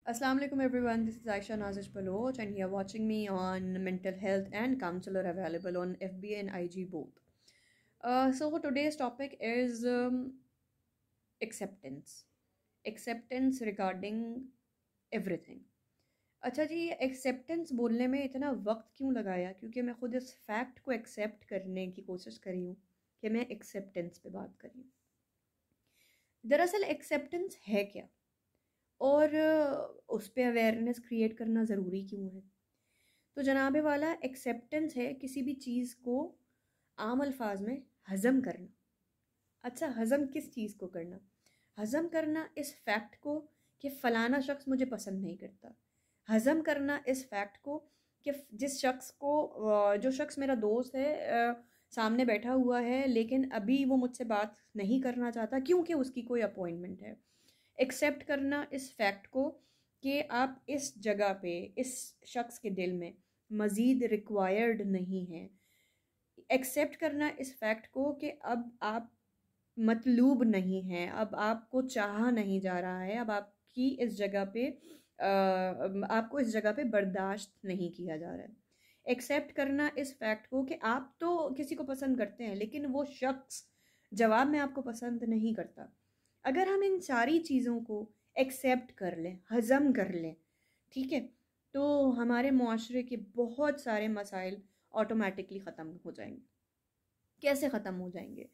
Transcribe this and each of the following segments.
Assalamu alaikum everyone, this is Aisha Nazish Baloch and you're watching me on mental health and counselor available on FB and IG both. So today's topic is acceptance. Acceptance regarding everything. अच्छा जी, acceptance बोलने में इतना वक्त क्यों लगाया? क्योंकि मैं खुद इस फैक्ट को एक्सेप्ट करने की कोशिश करी हूँ कि मैं एक्सेप्टेंस पे बात करी हूँ। दरअसल एक्सेप्टेंस है क्या और उस पर अवेयरनेस क्रिएट करना ज़रूरी क्यों है? तो जनाबे वाला एक्सेप्टेंस है किसी भी चीज़ को आम अल्फाज में हज़म करना। अच्छा, हज़म किस चीज़ को करना? हज़म करना इस फैक्ट को कि फ़लाना शख्स मुझे पसंद नहीं करता। हज़म करना इस फैक्ट को कि जिस शख्स को जो शख्स मेरा दोस्त है सामने बैठा हुआ है लेकिन अभी वो मुझसे बात नहीं करना चाहता क्योंकि उसकी कोई अपॉइंटमेंट है। एक्सेप्ट करना इस फैक्ट को कि आप इस जगह पे इस शख्स के दिल में मज़ीद रिक्वायर्ड नहीं है। एक्सेप्ट करना इस फैक्ट को कि अब आप मतलूब नहीं हैं, अब आपको चाहा नहीं जा रहा है, अब आपकी इस जगह पे आपको इस जगह पे बर्दाश्त नहीं किया जा रहा है। एक्सेप्ट करना इस फैक्ट को कि आप तो किसी को पसंद करते हैं लेकिन वो शख्स जवाब में आपको पसंद नहीं करता। अगर हम इन सारी चीज़ों को एक्सेप्ट कर लें, हज़म कर लें, ठीक है, तो हमारे मुआशरे के बहुत सारे मसाइल ऑटोमेटिकली ख़त्म हो जाएंगे। कैसे ख़त्म हो जाएंगे?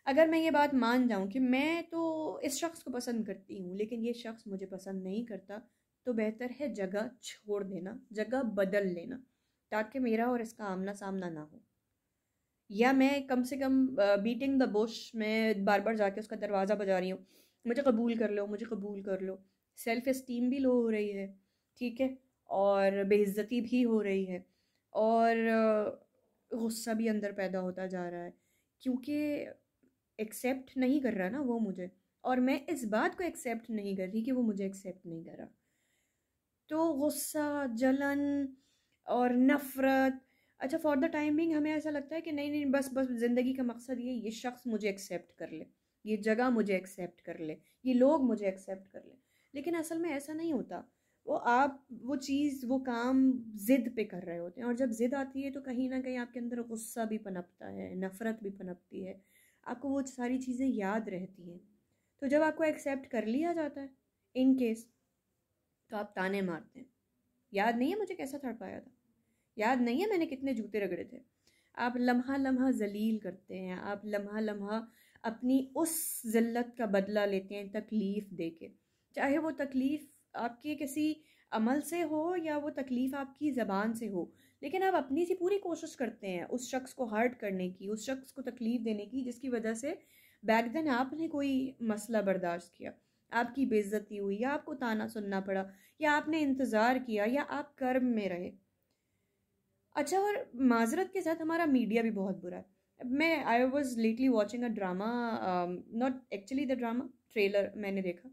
अगर मैं ये बात मान जाऊं कि मैं तो इस शख्स को पसंद करती हूँ लेकिन ये शख्स मुझे पसंद नहीं करता, तो बेहतर है जगह छोड़ देना, जगह बदल लेना, ताकि मेरा और इसका आमना सामना ना हो। या मैं कम से कम बीटिंग द बुश में बार बार जाके उसका दरवाज़ा बजा रही हूँ, मुझे कबूल कर लो, मुझे कबूल कर लो। सेल्फ इस्टीम भी लो हो रही है, ठीक है, और बेइज्जती भी हो रही है, और गुस्सा भी अंदर पैदा होता जा रहा है क्योंकि एक्सेप्ट नहीं कर रहा ना वो मुझे, और मैं इस बात को एक्सेप्ट नहीं कर रही कि वो मुझे एक्सेप्ट नहीं कर रहा। तो गुस्सा, जलन और नफ़रत, अच्छा फॉर द टाइमिंग हमें ऐसा लगता है कि नहीं नहीं, बस बस ज़िंदगी का मकसद ये शख्स मुझे एक्सेप्ट कर ले, ये जगह मुझे एक्सेप्ट कर ले, ये लोग मुझे एक्सेप्ट कर ले। लेकिन असल में ऐसा नहीं होता। वो चीज़, वो काम ज़िद पे कर रहे होते हैं, और जब ज़िद आती है तो कहीं ना कहीं आपके अंदर गुस्सा भी पनपता है, नफ़रत भी पनपती है, आपको वो सारी चीज़ें याद रहती हैं। तो जब आपको एक्सेप्ट कर लिया जाता है इन केस, तो आप ताने मारते हैं, याद नहीं है मुझे कैसा तड़पाया था, याद नहीं है मैंने कितने जूते रगड़े थे। आप लम्हा लम्हा जलील करते हैं, आप लम्हा लम्हा अपनी उस ज़िल्लत का बदला लेते हैं तकलीफ़ दे के, चाहे वो तकलीफ़ आपके किसी अमल से हो या वो तकलीफ़ आपकी ज़बान से हो। लेकिन आप अपनी सी पूरी कोशिश करते हैं उस शख्स को हर्ट करने की, उस शख्स को तकलीफ़ देने की जिसकी वजह से बैक देन आपने कोई मसला बर्दाश्त किया, आपकी बेइज्जती हुई, या आपको ताना सुनना पड़ा, या आपने इंतज़ार किया, या आप कर्म में रहे। अच्छा, और माजरत के साथ हमारा मीडिया भी बहुत बुरा है। मैं I was lately watching a drama, not actually the drama, trailer मैंने देखा।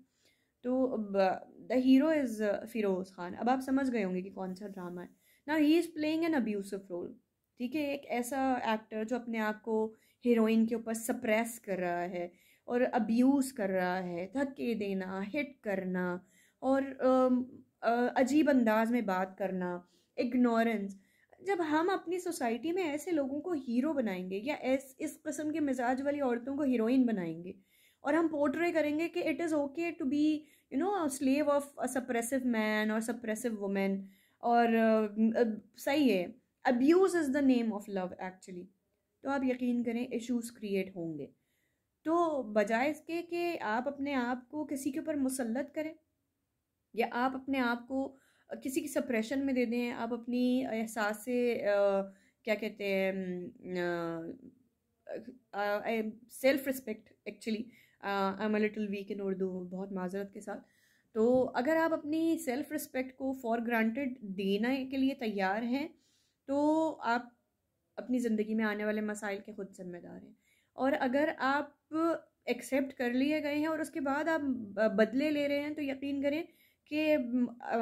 तो the hero is Feroz Khan. अब आप समझ गए होंगे कि कौन सा ड्रामा है। Now he is playing an abusive role, ठीक है, एक ऐसा एक्टर जो अपने आप को हीरोइन के ऊपर सप्रेस कर रहा है और अब्यूज़ कर रहा है, धक्के देना, हिट करना, और अजीब अंदाज में बात करना, इग्नोरेंस। जब हम अपनी सोसाइटी में ऐसे लोगों को हीरो बनाएंगे या इस किस्म के मिजाज वाली औरतों को हीरोइन बनाएंगे, और हम पोर्ट्रे करेंगे कि it is okay to be slave of a suppressive man और सप्रेसिव वुमेन, और सही है, abuse is the name of love actually, तो आप यकीन करें इश्यूज क्रिएट होंगे। तो बजाय इसके कि आप अपने आप को किसी के ऊपर मुसल्लत करें या आप अपने आप को किसी की सप्रेशन में दे दें, आप अपनी एहसास से क्या कहते हैं, self respect, actually I am a little weak in Urdu, बहुत माजरत के साथ। तो अगर आप अपनी सेल्फ रिस्पेक्ट को फॉर ग्रांटेड देने के लिए तैयार हैं, तो आप अपनी ज़िंदगी में आने वाले मसाइल के खुद जिम्मेदार हैं। और अगर आप एक्सेप्ट कर लिए गए हैं और उसके बाद आप बदले ले रहे हैं, तो यकीन करें कि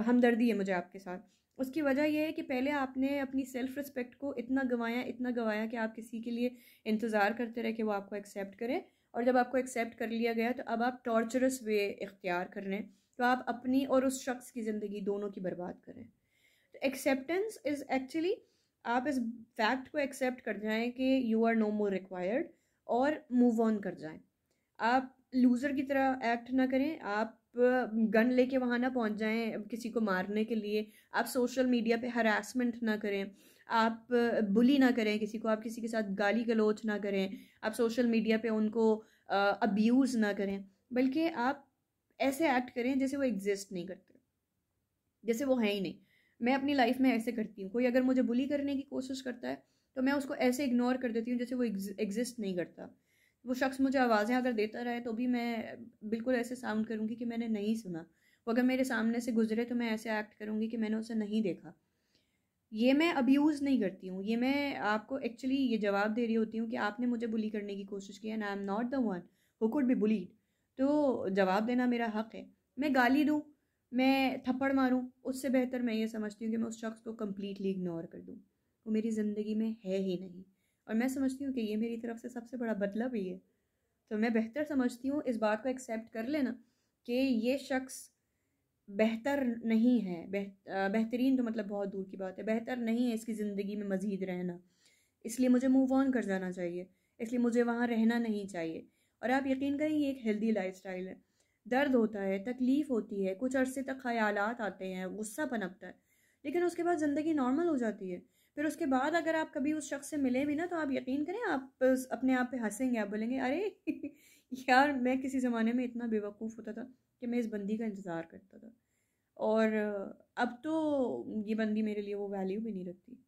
हमदर्दी है मुझे आपके साथ। उसकी वजह यह है कि पहले आपने अपनी सेल्फ रिस्पेक्ट को इतना गवाया कि आप किसी के लिए इंतज़ार करते रहे कि वो आपको एक्सेप्ट करे, और जब आपको एक्सेप्ट कर लिया गया तो अब आप टॉर्चरस वे इख्तियार कर रहे हैं तो आप अपनी और उस शख्स की ज़िंदगी दोनों की बर्बाद करें। तो एक्सेप्टेंस इज़ एक्चुअली आप इस फैक्ट को एक्सेप्ट कर जाएं कि you are no more required और मूव ऑन कर जाएं। आप लूज़र की तरह एक्ट ना करें, आप गन लेके वहाँ ना पहुँच जाएं किसी को मारने के लिए, आप सोशल मीडिया पे हरासमेंट ना करें, आप बुली ना करें किसी को, आप किसी के साथ गाली गलौच ना करें, आप सोशल मीडिया पे उनको अब्यूज़ ना करें, बल्कि आप ऐसे एक्ट करें जैसे वो एग्जिस्ट नहीं करते, जैसे वो हैं ही नहीं। मैं अपनी लाइफ में ऐसे करती हूँ, कोई अगर मुझे बुली करने की कोशिश करता है तो मैं उसको ऐसे इग्नोर कर देती हूँ जैसे वो एग्जिस्ट नहीं करता। वो शख्स मुझे आवाज़ें अगर देता रहे तो भी मैं बिल्कुल ऐसे साउंड करूँगी कि मैंने नहीं सुना। वो अगर मेरे सामने से गुजरे तो मैं ऐसे एक्ट करूँगी कि मैंने उसे नहीं देखा। ये मैं अब्यूज़ नहीं करती हूँ, ये मैं आपको एक्चुअली ये जवाब दे रही होती हूँ कि आपने मुझे बुली करने की कोशिश की and I am not the one who could be bullied. तो जवाब देना मेरा हक़ है। मैं गाली दूँ, मैं थप्पड़ मारूँ, उससे बेहतर मैं ये समझती हूँ कि मैं उस शख्स को कम्प्लीटली इग्नोर कर दूँ। वो मेरी ज़िंदगी में है ही नहीं और मैं समझती हूँ कि ये मेरी तरफ से सबसे बड़ा बदला भी है। तो मैं बेहतर समझती हूँ इस बात को एक्सेप्ट कर लेना कि ये शख्स बेहतर नहीं है। बेहतरीन तो मतलब बहुत दूर की बात है, बेहतर नहीं है इसकी ज़िंदगी में मज़ीद रहना, इसलिए मुझे मूव ऑन कर जाना चाहिए, इसलिए मुझे वहाँ रहना नहीं चाहिए। और आप यकीन करें ये एक हेल्दी लाइफस्टाइल है। दर्द होता है, तकलीफ़ होती है, कुछ अरसे तक ख़यालात आते हैं, गुस्सा पनपता है, लेकिन उसके बाद ज़िंदगी नॉर्मल हो जाती है। फिर उसके बाद अगर आप कभी उस शख्स से मिले भी ना तो आप यकीन करें आप अपने आप पे हंसेंगे, आप बोलेंगे अरे यार मैं किसी ज़माने में इतना बेवकूफ़ होता था कि मैं इस बंदी का इंतज़ार करता था और अब तो ये बंदी मेरे लिए वो वैल्यू भी नहीं रखती।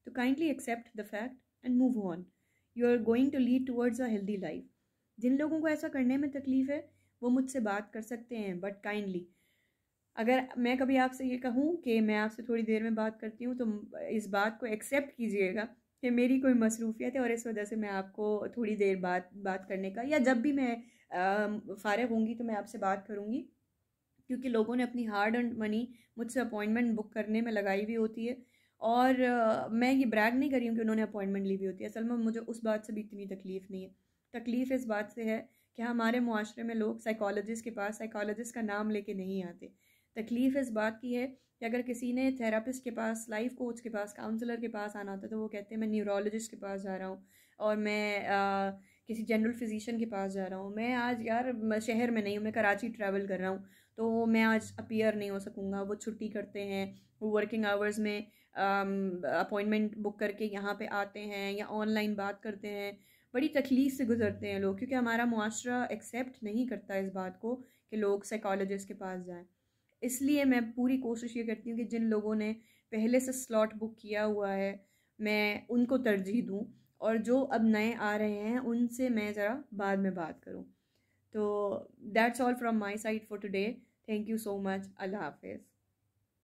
तो kindly accept the fact and move on. You are going to lead towards a healthy life. जिन लोगों को ऐसा करने में तकलीफ़ है वो मुझसे बात कर सकते हैं, बट काइंडली अगर मैं कभी आपसे ये कहूँ कि मैं आपसे थोड़ी देर में बात करती हूँ तो इस बात को एक्सेप्ट कीजिएगा कि मेरी कोई मसरूफ़ियत है और इस वजह से मैं आपको थोड़ी देर बाद बात करने का या जब भी मैं फ़ारिग होंगी तो मैं आपसे बात करूँगी, क्योंकि लोगों ने अपनी हार्ड अर्न्ड मनी मुझसे अपॉइंटमेंट बुक करने में लगाई हुई होती है और मैं ये ब्रैग नहीं कर रही हूँ कि उन्होंने अपॉइंटमेंट ली हुई होती है। असल में मुझे उस बात से भी इतनी तकलीफ़ नहीं है। तकलीफ़ इस बात से है कि हमारे मुआशरे में लोग साइकोलॉजिस्ट के पास साइकोलॉजिस्ट का नाम लेके नहीं आते। तकलीफ़ इस बात की है कि अगर किसी ने थेरापिस्ट के पास, लाइफ कोच के पास, काउंसलर के पास आना होता है तो वो कहते हैं मैं न्यूरोलॉजिस्ट के पास जा रहा हूँ और मैं किसी जनरल फिजिशियन के पास जा रहा हूँ। मैं आज यार शहर में नहीं हूँ, मैं कराची ट्रैवल कर रहा हूँ तो मैं आज अपीयर नहीं हो सकूँगा। वो छुट्टी करते हैं, वो वर्किंग आवर्स में अपॉइंटमेंट बुक करके यहाँ पे आते हैं या ऑनलाइन बात करते हैं। बड़ी तकलीफ़ से गुजरते हैं लोग क्योंकि हमारा मुआशरा एक्सेप्ट नहीं करता इस बात को कि लोग साइकोलॉजिस्ट के पास जाएं। इसलिए मैं पूरी कोशिश ये करती हूँ कि जिन लोगों ने पहले से स्लॉट बुक किया हुआ है मैं उनको तरजीह दूँ और जो अब नए आ रहे हैं उनसे मैं ज़रा बाद में बात करूँ। तो that's all from my side for today. Thank you so much. Allah हाफिज़।